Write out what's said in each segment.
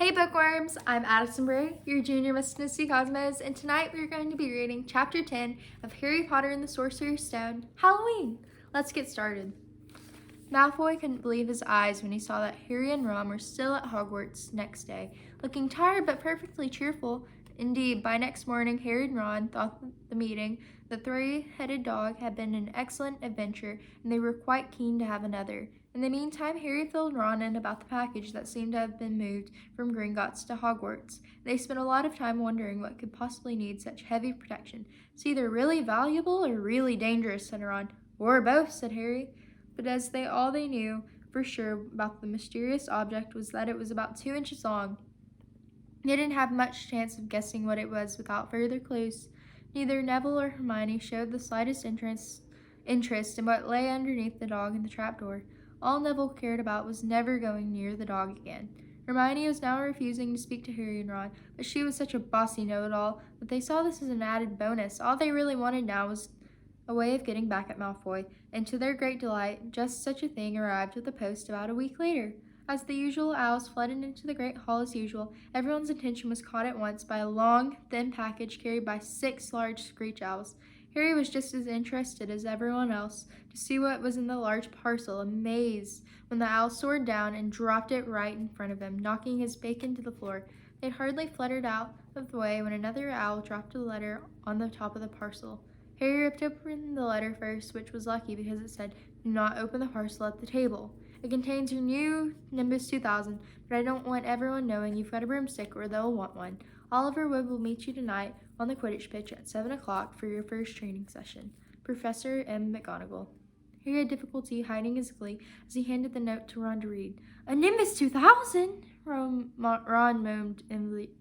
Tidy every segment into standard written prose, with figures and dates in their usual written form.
Hey bookworms, I'm Addison Bray, your junior Miss Misty Cosmos, and tonight we're going to be reading Chapter 10 of Harry Potter and the Sorcerer's Stone, Halloween. Let's get started. Malfoy couldn't believe his eyes when he saw that Harry and Ron were still at Hogwarts next day, looking tired but perfectly cheerful. Indeed, by next morning, Harry and Ron thought the meeting, the three-headed dog, had been an excellent adventure, and they were quite keen to have another. In the meantime, Harry filled Ron in about the package that seemed to have been moved from Gringotts to Hogwarts. They spent a lot of time wondering what could possibly need such heavy protection. It's either really valuable or really dangerous, said Ron. Or both, said Harry. But as all they knew for sure about the mysterious object was that it was about 2 inches long. They didn't have much chance of guessing what it was without further clues. Neither Neville or Hermione showed the slightest interest in what lay underneath the dog and the trapdoor. All Neville cared about was never going near the dog again. Hermione was now refusing to speak to Harry and Ron, but she was such a bossy know-it-all that they saw this as an added bonus. All they really wanted now was a way of getting back at Malfoy, and to their great delight, just such a thing arrived with the post about a week later. As the usual owls flooded into the great hall as usual, everyone's attention was caught at once by a long, thin package carried by 6 large screech owls. Harry was just as interested as everyone else to see what was in the large parcel, amazed when the owl soared down and dropped it right in front of him, knocking his bacon to the floor. They'd hardly fluttered out of the way when another owl dropped a letter on the top of the parcel. Harry ripped open the letter first, which was lucky because it said, "Do not open the parcel at the table. It contains your new Nimbus 2000, but I don't want everyone knowing you've got a broomstick or they'll want one. Oliver Wood will meet you tonight on the Quidditch pitch at 7 o'clock for your first training session. Professor M. McGonagall." Harry had difficulty hiding his glee as he handed the note to Ron to read. "A Nimbus 2000?" Ron moaned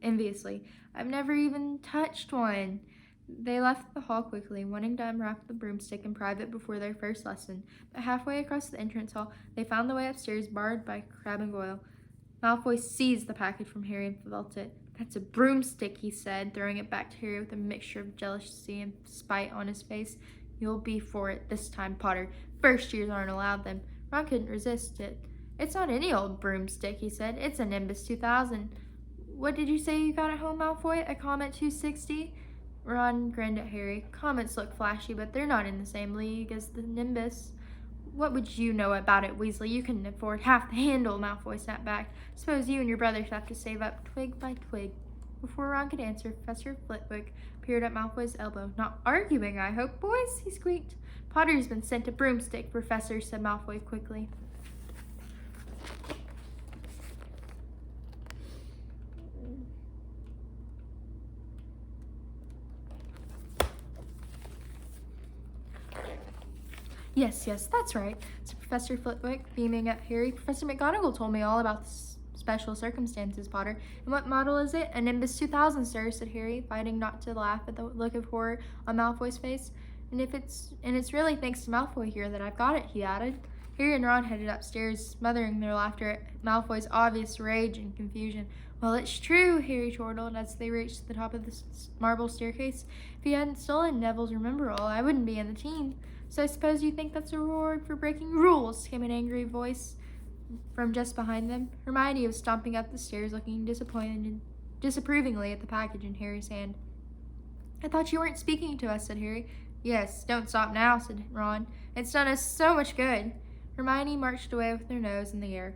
enviously. "I've never even touched one." They left the hall quickly, wanting to unwrap the broomstick in private before their first lesson, but halfway across the entrance hall, they found the way upstairs barred by Crabbe and Goyle. Malfoy seized the package from Harry and felt it. "That's a broomstick," he said, throwing it back to Harry with a mixture of jealousy and spite on his face. "You'll be for it this time, Potter. First years aren't allowed them." Ron couldn't resist it. "It's not any old broomstick," he said. "It's a Nimbus 2000. What did you say you got at home, Malfoy? A Comet 260? Ron grinned at Harry. "Comets look flashy, but they're not in the same league as the Nimbus." "What would you know about it, Weasley? You couldn't afford half the handle," Malfoy snapped back. "Suppose you and your brothers have to save up twig by twig." Before Ron could answer, Professor Flitwick appeared at Malfoy's elbow. "Not arguing, I hope, boys?" he squeaked. "Potter's been sent a broomstick, Professor," said Malfoy quickly. Yes, that's right," said Professor Flitwick, beaming at Harry. "Professor McGonagall told me all about the special circumstances, Potter. And what model is it?" "A Nimbus 2000, sir," said Harry, fighting not to laugh at the look of horror on Malfoy's face. And it's really thanks to Malfoy here that I've got it," he added. Harry and Ron headed upstairs, smothering their laughter at Malfoy's obvious rage and confusion. "Well, it's true," Harry chortled as they reached the top of the marble staircase. "If you hadn't stolen Neville's Remember-All, I wouldn't be in the team. So I suppose you think that's a reward for breaking rules," came an angry voice from just behind them. Hermione was stomping up the stairs, looking disapprovingly at the package in Harry's hand. "I thought you weren't speaking to us," said Harry. "Yes, don't stop now," said Ron. "It's done us so much good." Hermione marched away with her nose in the air.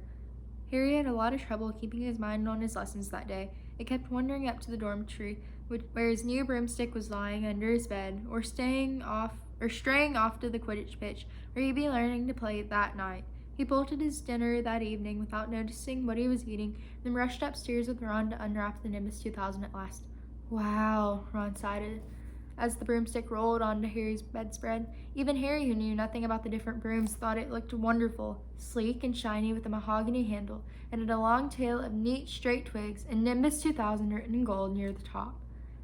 Harry had a lot of trouble keeping his mind on his lessons that day. It kept wandering up to the dormitory, where his new broomstick was lying under his bed, or straying off to the Quidditch pitch, where he'd be learning to play that night. He bolted his dinner that evening without noticing what he was eating, then rushed upstairs with Ron to unwrap the Nimbus 2000 at last. "Wow," Ron sighed as the broomstick rolled onto Harry's bedspread. Even Harry, who knew nothing about the different brooms, thought it looked wonderful, sleek and shiny with a mahogany handle, and had a long tail of neat, straight twigs, and Nimbus 2000 written in gold near the top.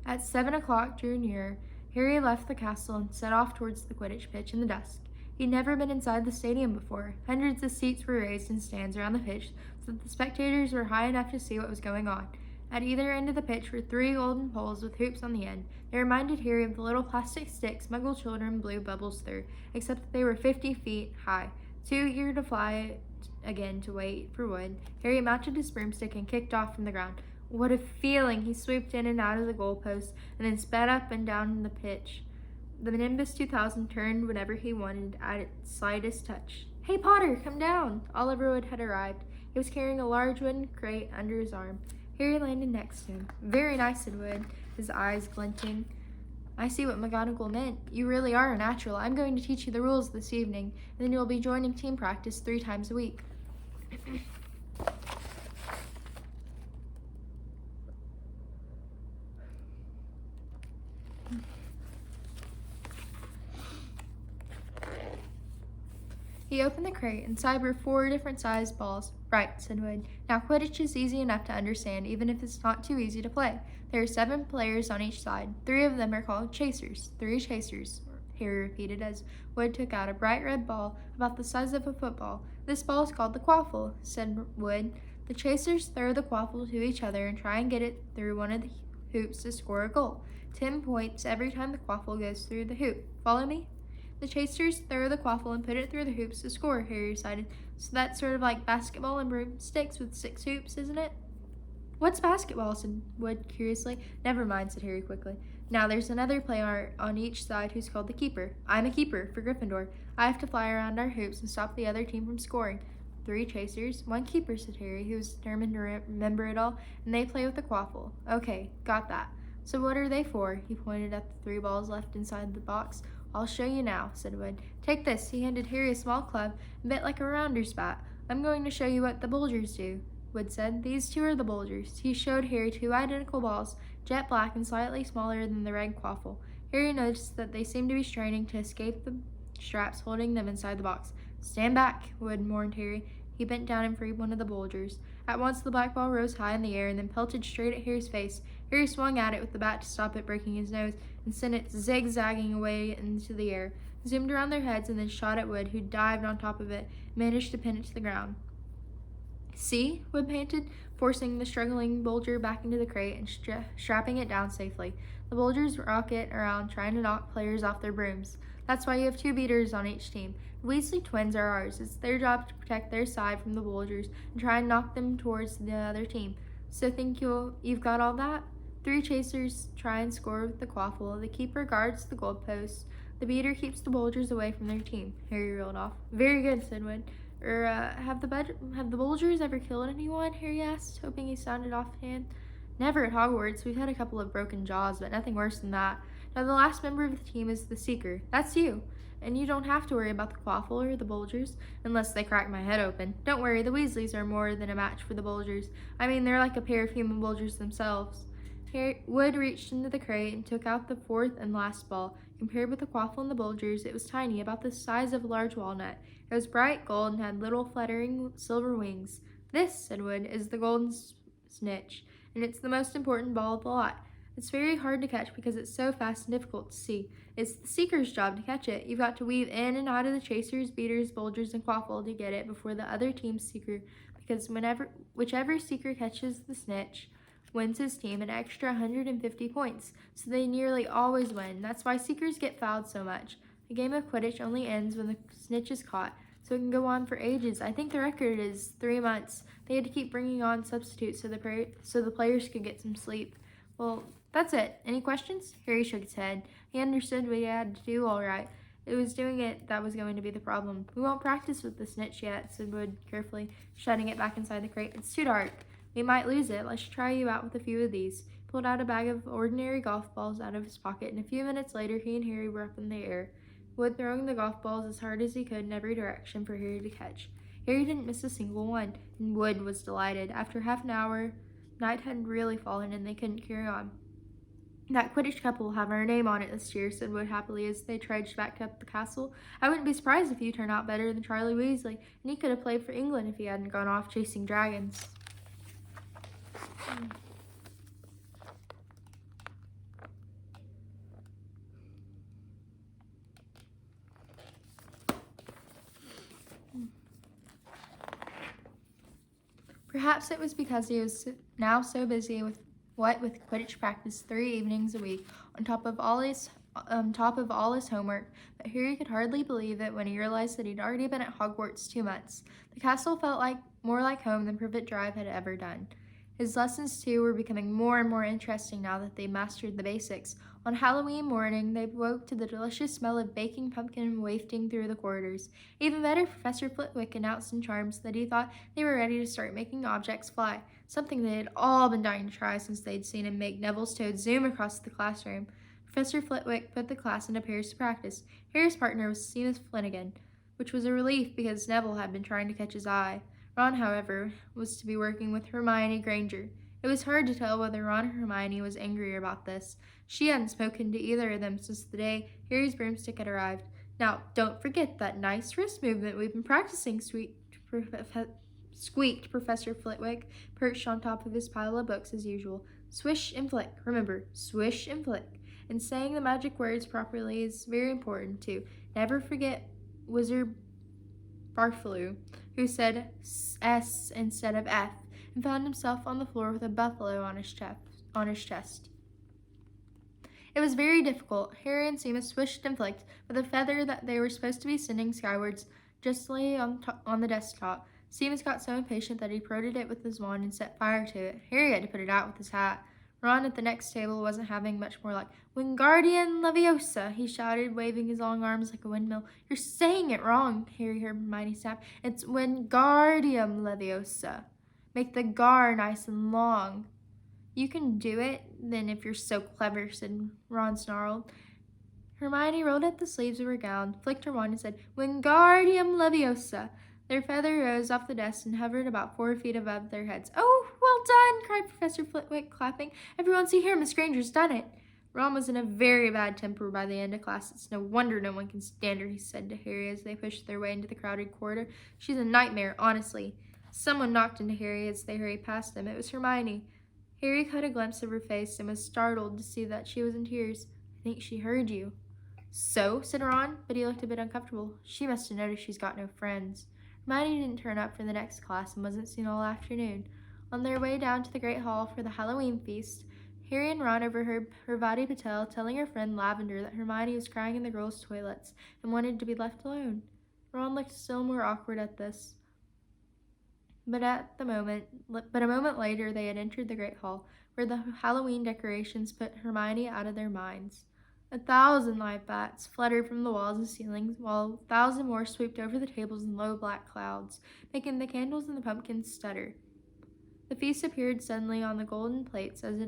As 7 o'clock drew near, Harry left the castle and set off towards the Quidditch pitch in the dusk. He'd never been inside the stadium before. Hundreds of seats were raised in stands around the pitch so that the spectators were high enough to see what was going on. At either end of the pitch were 3 golden poles with hoops on the end. They reminded Harry of the little plastic sticks Muggle children blew bubbles through, except that they were 50 feet high, too eager to fly again to wait for Wood. Harry mounted his broomstick and kicked off from the ground. What a feeling! He swooped in and out of the goalpost and then sped up and down the pitch. The Nimbus 2000 turned whenever he wanted at its slightest touch. Hey, Potter, come down! Oliver Wood had arrived. He was carrying a large wooden crate under his arm. Harry landed next to him. Very nice, said Wood, his eyes glinting. I see what McGonagall meant. You really are a natural. I'm going to teach you the rules this evening, and then you'll be joining team practice 3 times a week. He opened the crate. Inside were 4 different sized balls. Right, said Wood. Now Quidditch is easy enough to understand, even if it's not too easy to play. There are 7 players on each side. 3 of them are called chasers. 3 chasers, Harry repeated as Wood took out a bright red ball about the size of a football. This ball is called the quaffle, said Wood. The chasers throw the quaffle to each other and try and get it through one of the hoops to score a goal. 10 points every time the quaffle goes through the hoop. Follow me? The chasers throw the quaffle and put it through the hoops to score, Harry recited. So that's sort of like basketball and broomsticks with 6 hoops, isn't it? What's basketball? Said Wood curiously. Never mind, said Harry quickly. Now there's another player on each side who's called the keeper. I'm a keeper for Gryffindor. I have to fly around our hoops and stop the other team from scoring. 3 chasers, 1 keeper, said Harry, who was determined to remember it all, and they play with the quaffle. Okay, got that. So what are they for? He pointed at the 3 balls left inside the box. I'll show you now, said Wood. Take this. He handed Harry a small club, a bit like a rounder's bat. I'm going to show you what the Bulgers do, Wood said. These 2 are the Bulgers. He showed Harry 2 identical balls, jet black and slightly smaller than the red quaffle. Harry noticed that they seemed to be straining to escape the straps holding them inside the box. Stand back, Wood warned Harry. He bent down and freed one of the Bulgers. At once the black ball rose high in the air and then pelted straight at Harry's face. Harry swung at it with the bat to stop it breaking his nose and sent it zigzagging away into the air, zoomed around their heads, and then shot at Wood, who dived on top of it and managed to pin it to the ground. See? Wood panted, forcing the struggling Bulger back into the crate and strapping it down safely. The Bulgers rocket around trying to knock players off their brooms. That's why you have 2 beaters on each team. The Weasley twins are ours. It's their job to protect their side from the Bulgers and try and knock them towards the other team. So think you've got all that? 3 chasers try and score with the quaffle. The keeper guards the goalpost. The beater keeps the Bulgers away from their team. Harry reeled off. Very good, said Wood. Have the Bulgers ever killed anyone? Harry asked, hoping he sounded offhand. Never at Hogwarts. We've had a couple of broken jaws, but nothing worse than that. Now the last member of the team is the Seeker. That's you. And you don't have to worry about the quaffle or the Bulgers, unless they crack my head open. Don't worry, the Weasleys are more than a match for the Bulgers. I mean, they're like a pair of human Bulgers themselves. Wood reached into the crate and took out the 4th and last ball. Compared with the quaffle and the Bulgers, it was tiny, about the size of a large walnut. It was bright gold and had little fluttering silver wings. This, said Wood, is the golden snitch, and it's the most important ball of the lot. It's very hard to catch because it's so fast and difficult to see. It's the Seeker's job to catch it. You've got to weave in and out of the chasers, beaters, Bulgers, and quaffle to get it before the other team's Seeker, because whichever Seeker catches the snitch wins his team an extra 150 points, so they nearly always win. That's why Seekers get fouled so much. A game of Quidditch only ends when the snitch is caught, so it can go on for ages. I think the record is 3 months. They had to keep bringing on substitutes so the players could get some sleep. Well, that's it. Any questions? Harry shook his head. He understood what he had to do all right. It was doing it that was going to be the problem. We won't practice with the snitch yet, said Wood carefully, shutting it back inside the crate. It's too dark. We might lose it. Let's try you out with a few of these. He pulled out a bag of ordinary golf balls out of his pocket, and a few minutes later he and Harry were up in the air, Wood throwing the golf balls as hard as he could in every direction for Harry to catch. Harry didn't miss a single one, and Wood was delighted. After half an hour, night had really fallen, and they couldn't carry on. That Quidditch Cup will have our name on it this year, said Wood happily as they trudged back up the castle. I wouldn't be surprised if you turned out better than Charlie Weasley, and he could have played for England if he hadn't gone off chasing dragons. Perhaps it was because he was now so busy with Quidditch practice 3 evenings a week, on top of all his on top of all his homework, but Harry could hardly believe it when he realized that he'd already been at Hogwarts 2 months. The castle felt more like home than Privet Drive had ever done. His lessons, too, were becoming more and more interesting now that they mastered the basics. On Halloween morning, they woke to the delicious smell of baking pumpkin wafting through the corridors. Even better, Professor Flitwick announced in charms that he thought they were ready to start making objects fly, something they had all been dying to try since they'd seen him make Neville's toad zoom across the classroom. Professor Flitwick put the class into pairs to practice. Harry's partner was Seamus Flanagan, which was a relief because Neville had been trying to catch his eye. Ron, however, was to be working with Hermione Granger. It was hard to tell whether Ron or Hermione was angrier about this. She hadn't spoken to either of them since the day Harry's broomstick had arrived. Now, don't forget that nice wrist movement we've been practicing, squeaked Professor Flitwick, perched on top of his pile of books as usual. Swish and flick. Remember, swish and flick. And saying the magic words properly is very important, too. Never forget Wizard Barflew, who said S instead of F, and found himself on the floor with a buffalo on his chest. It was very difficult. Harry and Seamus swished and flicked, but the feather that they were supposed to be sending skywards just lay on the desktop. Seamus got so impatient that he prodded it with his wand and set fire to it. Harry had to put it out with his hat. Ron at the next table wasn't having much more luck. Wingardium Leviosa, he shouted, waving his long arms like a windmill. You're saying it wrong, Harry heard Hermione snap. It's Wingardium Leviosa. Make the gar nice and long. You can do it, then, if you're so clever, said Ron snarled. Hermione rolled up the sleeves of her gown, flicked her wand, and said, Wingardium Leviosa. Their feather rose off the desk and hovered about 4 feet above their heads. Oh, well done, cried Professor Flitwick, clapping. Everyone see here, Miss Granger's done it. Ron was in a very bad temper by the end of class. It's no wonder no one can stand her, he said to Harry as they pushed their way into the crowded corridor. She's a nightmare, honestly. Someone knocked into Harry as they hurried past him. It was Hermione. Harry caught a glimpse of her face and was startled to see that she was in tears. I think she heard you. So, said Ron, but he looked a bit uncomfortable. She must have noticed she's got no friends. Hermione didn't turn up for the next class and wasn't seen all afternoon. On their way down to the Great Hall for the Halloween feast, Harry and Ron overheard Parvati Patel telling her friend Lavender that Hermione was crying in the girls' toilets and wanted to be left alone. Ron looked still more awkward at this. But a moment later, they had entered the Great Hall, where the Halloween decorations put Hermione out of their minds. 1,000 live bats fluttered from the walls and ceilings, while 1,000 more swooped over the tables in low black clouds, making the candles and the pumpkins stutter. The feast appeared suddenly on the golden plates as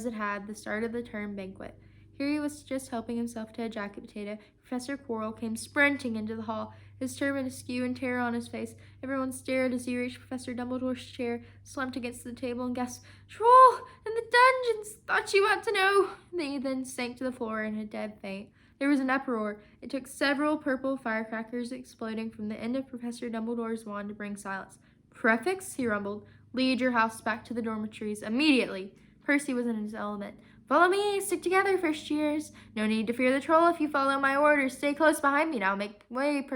it had the start of the term banquet. Harry was just helping himself to a jacket potato. Professor Quirrell came sprinting into the hall, his turban askew and terror on his face. Everyone stared as he reached Professor Dumbledore's chair, slumped against the table, and gasped, Troll! In the dungeons! Thought you ought to know! They then sank to the floor in a dead faint. There was an uproar. It took several purple firecrackers exploding from the end of Professor Dumbledore's wand to bring silence. Prefects, he rumbled, lead your house back to the dormitories immediately. Percy was in his element. Follow me, stick together, first years. No need to fear the troll if you follow my orders. Stay close behind me now. Make way,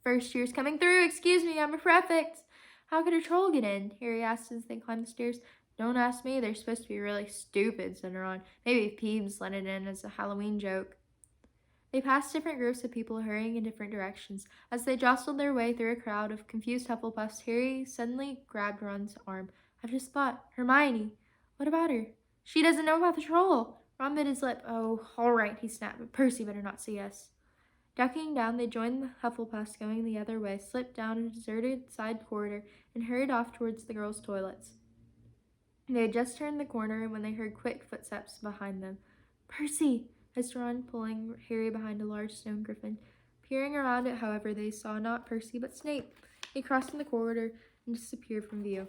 first years coming through. Excuse me, I'm a prefect. How could a troll get in? Harry asked as they climbed the stairs. Don't ask me. They're supposed to be really stupid, said Ron. Maybe Peeves let it in as a Halloween joke. They passed different groups of people hurrying in different directions. As they jostled their way through a crowd of confused Hufflepuffs, Harry suddenly grabbed Ron's arm. I've just thought. Hermione. What about her? She doesn't know about the troll. Ron bit his lip. Oh, all right, he snapped, but Percy better not see us. Ducking down, they joined the Hufflepuffs going the other way, slipped down a deserted side corridor, and hurried off towards the girls' toilets. They had just turned the corner when they heard quick footsteps behind them. Percy! Hissed Ron, pulling Harry behind a large stone griffin. Peering around it, however, they saw not Percy, but Snape. He crossed in the corridor and disappeared from view.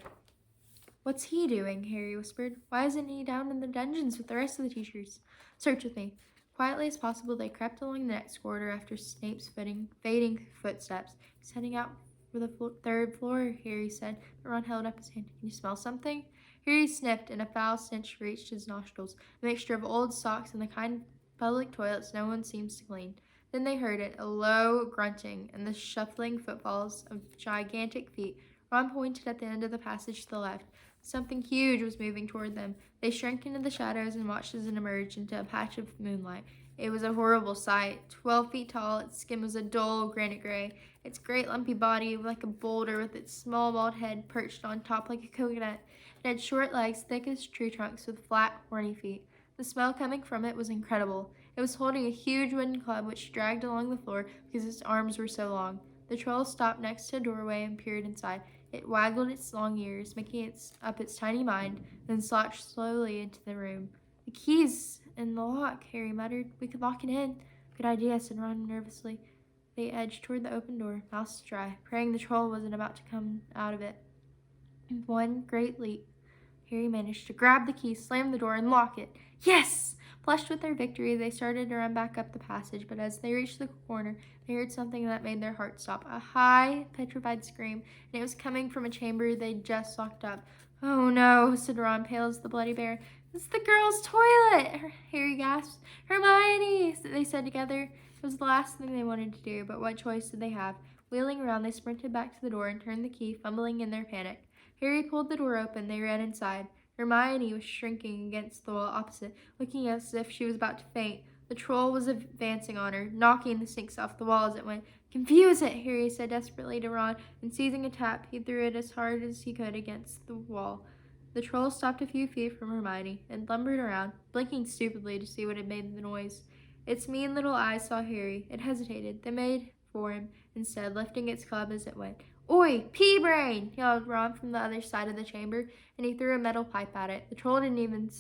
What's he doing? Harry whispered. Why isn't he down in the dungeons with the rest of the teachers? Search with me. Quietly as possible, they crept along the next corridor after Snape's fading footsteps. He's heading out for the third floor, Harry said, but Ron held up his hand. Can you smell something? Harry sniffed, and a foul stench reached his nostrils, a mixture of old socks and the kind of public toilets no one seems to clean. Then they heard it, a low grunting, and the shuffling footfalls of gigantic feet. Ron pointed at the end of the passage to the left. Something huge was moving toward them. They shrank into the shadows and watched as it emerged into a patch of moonlight. It was a horrible sight. 12 feet tall, its skin was a dull granite gray. Its great lumpy body like a boulder with its small bald head perched on top like a coconut. It had short legs, thick as tree trunks, with flat, horny feet. The smell coming from it was incredible. It was holding a huge wooden club which dragged along the floor because its arms were so long. The troll stopped next to a doorway and peered inside. It waggled its long ears, making up its tiny mind, then slouched slowly into the room. The key's in the lock, Harry muttered. We could lock it in. Good idea, said Ron nervously. They edged toward the open door, mouths dry, praying the troll wasn't about to come out of it. In one great leap, Harry managed to grab the key, slam the door, and lock it. Yes! Flushed with their victory, they started to run back up the passage, but as they reached the corner, they heard something that made their hearts stop. A high, petrified scream, and it was coming from a chamber they'd just locked up. Oh no, said Ron, pale as the bloody bear. It's the girls' toilet, Harry gasped. Hermione, they said together. It was the last thing they wanted to do, but what choice did they have? Wheeling around, they sprinted back to the door and turned the key, fumbling in their panic. Harry pulled the door open. They ran inside. Hermione was shrinking against the wall opposite, looking as if she was about to faint. The troll was advancing on her, knocking the sinks off the wall as it went. Confuse it, Harry said desperately to Ron, and seizing a tap, he threw it as hard as he could against the wall. The troll stopped a few feet from Hermione and lumbered around, blinking stupidly to see what had made the noise. Its mean little eyes saw Harry. It hesitated, then made for him instead, lifting its club as it went. Oi, pea-brain! Yelled Ron from the other side of the chamber, and he threw a metal pipe at it. The troll didn't even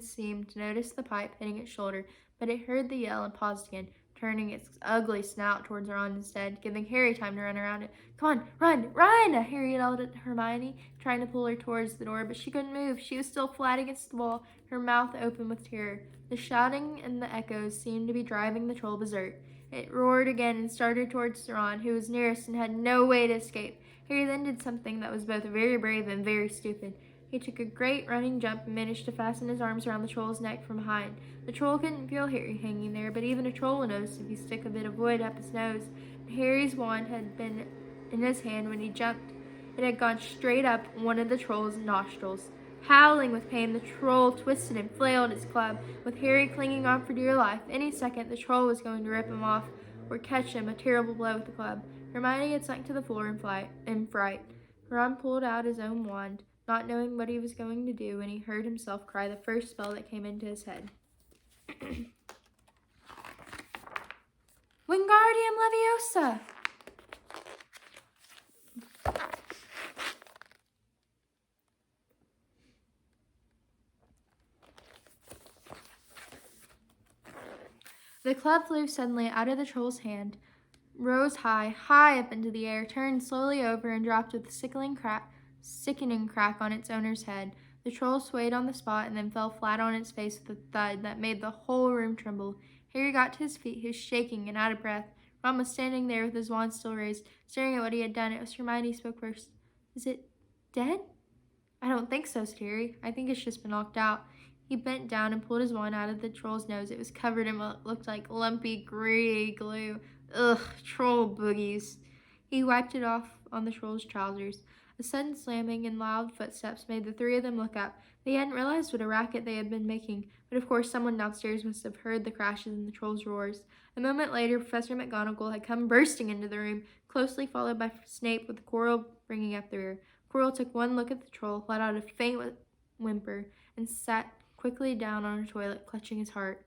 seem to notice the pipe hitting its shoulder, but it heard the yell and paused again, turning its ugly snout towards Ron instead, giving Harry time to run around it. Come on, run, run! Harry yelled at Hermione, trying to pull her towards the door, but she couldn't move. She was still flat against the wall, her mouth open with terror. The shouting and the echoes seemed to be driving the troll berserk. It roared again and started towards Ron, who was nearest and had no way to escape. Harry then did something that was both very brave and very stupid. He took a great running jump and managed to fasten his arms around the troll's neck from behind. The troll couldn't feel Harry hanging there, but even a troll would notice if he stuck a bit of wood up his nose. Harry's wand had been in his hand when he jumped. It had gone straight up one of the troll's nostrils. Howling with pain, the troll twisted and flailed its club, with Harry clinging on for dear life. Any second, the troll was going to rip him off or catch him a terrible blow with the club. Hermione had sunk to the floor in fright. Ron pulled out his own wand, not knowing what he was going to do, when he heard himself cry the first spell that came into his head. Wingardium Leviosa! The club flew suddenly out of the troll's hand, rose high, high up into the air, turned slowly over, and dropped with a sickening crack on its owner's head. The troll swayed on the spot and then fell flat on its face with a thud that made the whole room tremble. Harry got to his feet. He was shaking and out of breath. Ron was standing there with his wand still raised, staring at what he had done. It was Hermione who spoke first. Is it dead? I don't think so, said Harry. I think it's just been knocked out. He bent down and pulled his wand out of the troll's nose. It was covered in what looked like lumpy gray glue. Ugh, troll boogies. He wiped it off on the troll's trousers. A sudden slamming and loud footsteps made the three of them look up. They hadn't realized what a racket they had been making, but of course someone downstairs must have heard the crashes and the troll's roars. A moment later, Professor McGonagall had come bursting into the room, closely followed by Snape with Quirrell bringing up the rear. Quirrell took one look at the troll, let out a faint whimper, and sat quickly down on a toilet, clutching his heart.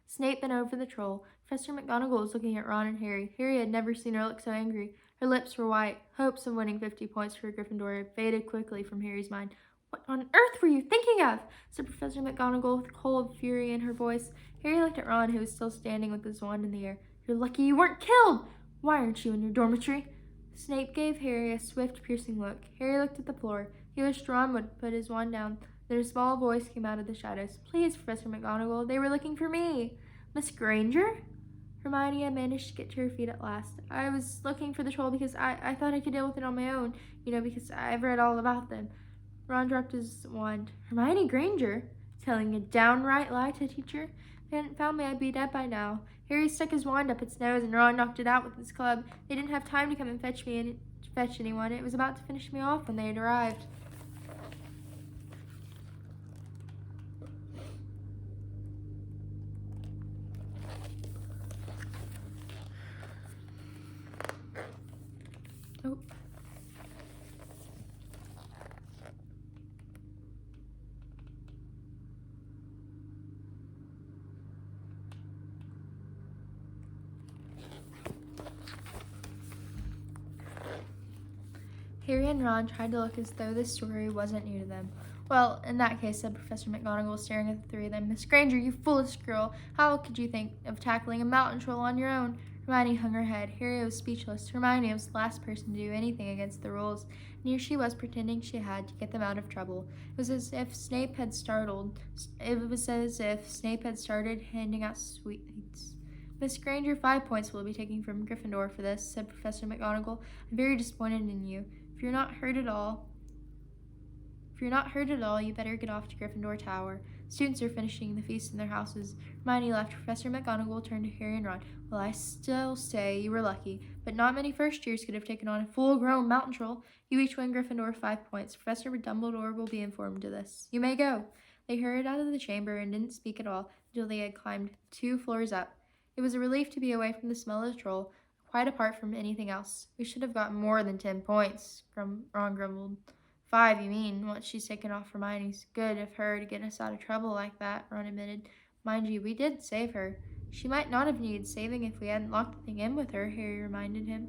Snape bent over the troll. Professor McGonagall was looking at Ron and Harry. Harry had never seen her look so angry. Her lips were white. Hopes of winning 50 points for Gryffindor faded quickly from Harry's mind. What on earth were you thinking of? Said Professor McGonagall with cold fury in her voice. Harry looked at Ron, who was still standing with his wand in the air. You're lucky you weren't killed! Why aren't you in your dormitory? Snape gave Harry a swift, piercing look. Harry looked at the floor. He wished Ron would put his wand down. Then a small voice came out of the shadows. Please, Professor McGonagall, they were looking for me. Miss Granger? Hermione had managed to get to her feet at last. I was looking for the troll because I thought I could deal with it on my own, because I've read all about them. Ron dropped his wand. Hermione Granger? Telling a downright lie to a teacher? If they hadn't found me, I'd be dead by now. Harry stuck his wand up its nose and Ron knocked it out with his club. They didn't have time to come and fetch anyone. It was about to finish me off when they had arrived. Harry and Ron tried to look as though this story wasn't new to them. Well, in that case, said Professor McGonagall, staring at the three of them. Miss Granger, you foolish girl. How could you think of tackling a mountain troll on your own? Hermione hung her head. Harry was speechless. Hermione was the last person to do anything against the rules, and here she was pretending she had to get them out of trouble. It was as if Snape had started handing out sweets. Miss Granger, 5 points will be taken from Gryffindor for this, said Professor McGonagall. I'm very disappointed in you. If you're not hurt at all, you better get off to Gryffindor Tower. Students are finishing the feast in their houses. Hermione left. Professor McGonagall turned to Harry and Ron. Well, I still say you were lucky, but not many first years could have taken on a full-grown mountain troll. You each win Gryffindor 5 points. Professor Dumbledore will be informed of this. You may go. They hurried out of the chamber and didn't speak at all until they had climbed 2 floors up. It was a relief to be away from the smell of the troll, quite apart from anything else. We should have gotten more than 10 points, Ron grumbled. 5, you mean, once she's taken off Hermione's. Good of her to get us out of trouble like that, Ron admitted. Mind you, we did save her. She might not have needed saving if we hadn't locked the thing in with her, Harry reminded him.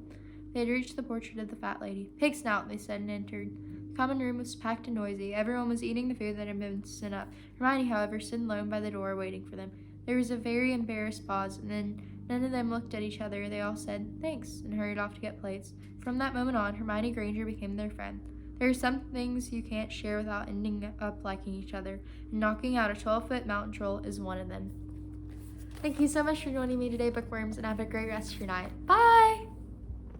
They had reached the portrait of the fat lady. Pig snout, they said, and entered. The common room was packed and noisy. Everyone was eating the food that had been sent up. Hermione, however, stood alone by the door waiting for them. There was a very embarrassed pause, and then none of them looked at each other. They all said, thanks, and hurried off to get plates. From that moment on, Hermione Granger became their friend. There are some things you can't share without ending up liking each other, and knocking out a 12-foot mountain troll is one of them. Thank you so much for joining me today, bookworms, and have a great rest of your night. Bye!